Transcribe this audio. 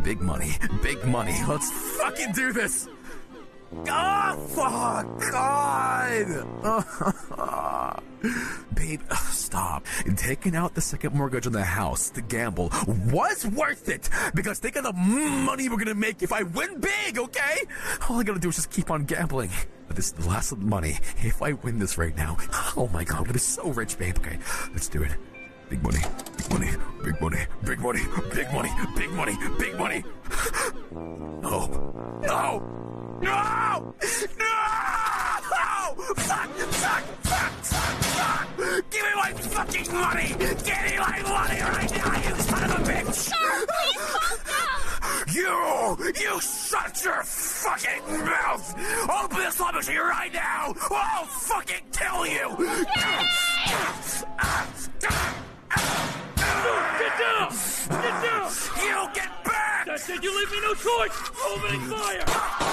Big money. Big money. Let's fucking do this. Oh, fuck. God. Babe, stop. Taking out the second mortgage on the house to gamble was worth it because think of the money we're gonna make if I win big, okay? All I gotta do is just keep on gambling. But this is the last of the money. If I win this right now, oh my God, we're gonna be so rich, babe. Okay, let's do it. Big money, big money, big money, big money, big money, big money, big money. No, no, no, no! Fuck, fuck, fuck, fuck, fuck! Give me my fucking money! Give me my money right now, you son of a bitch! Sir, please calm down! You shut your fucking mouth! Open this slot machine right now! Or I'll fucking kill you! Get down! Get down! You get back! I said you leave me no choice! Opening fire!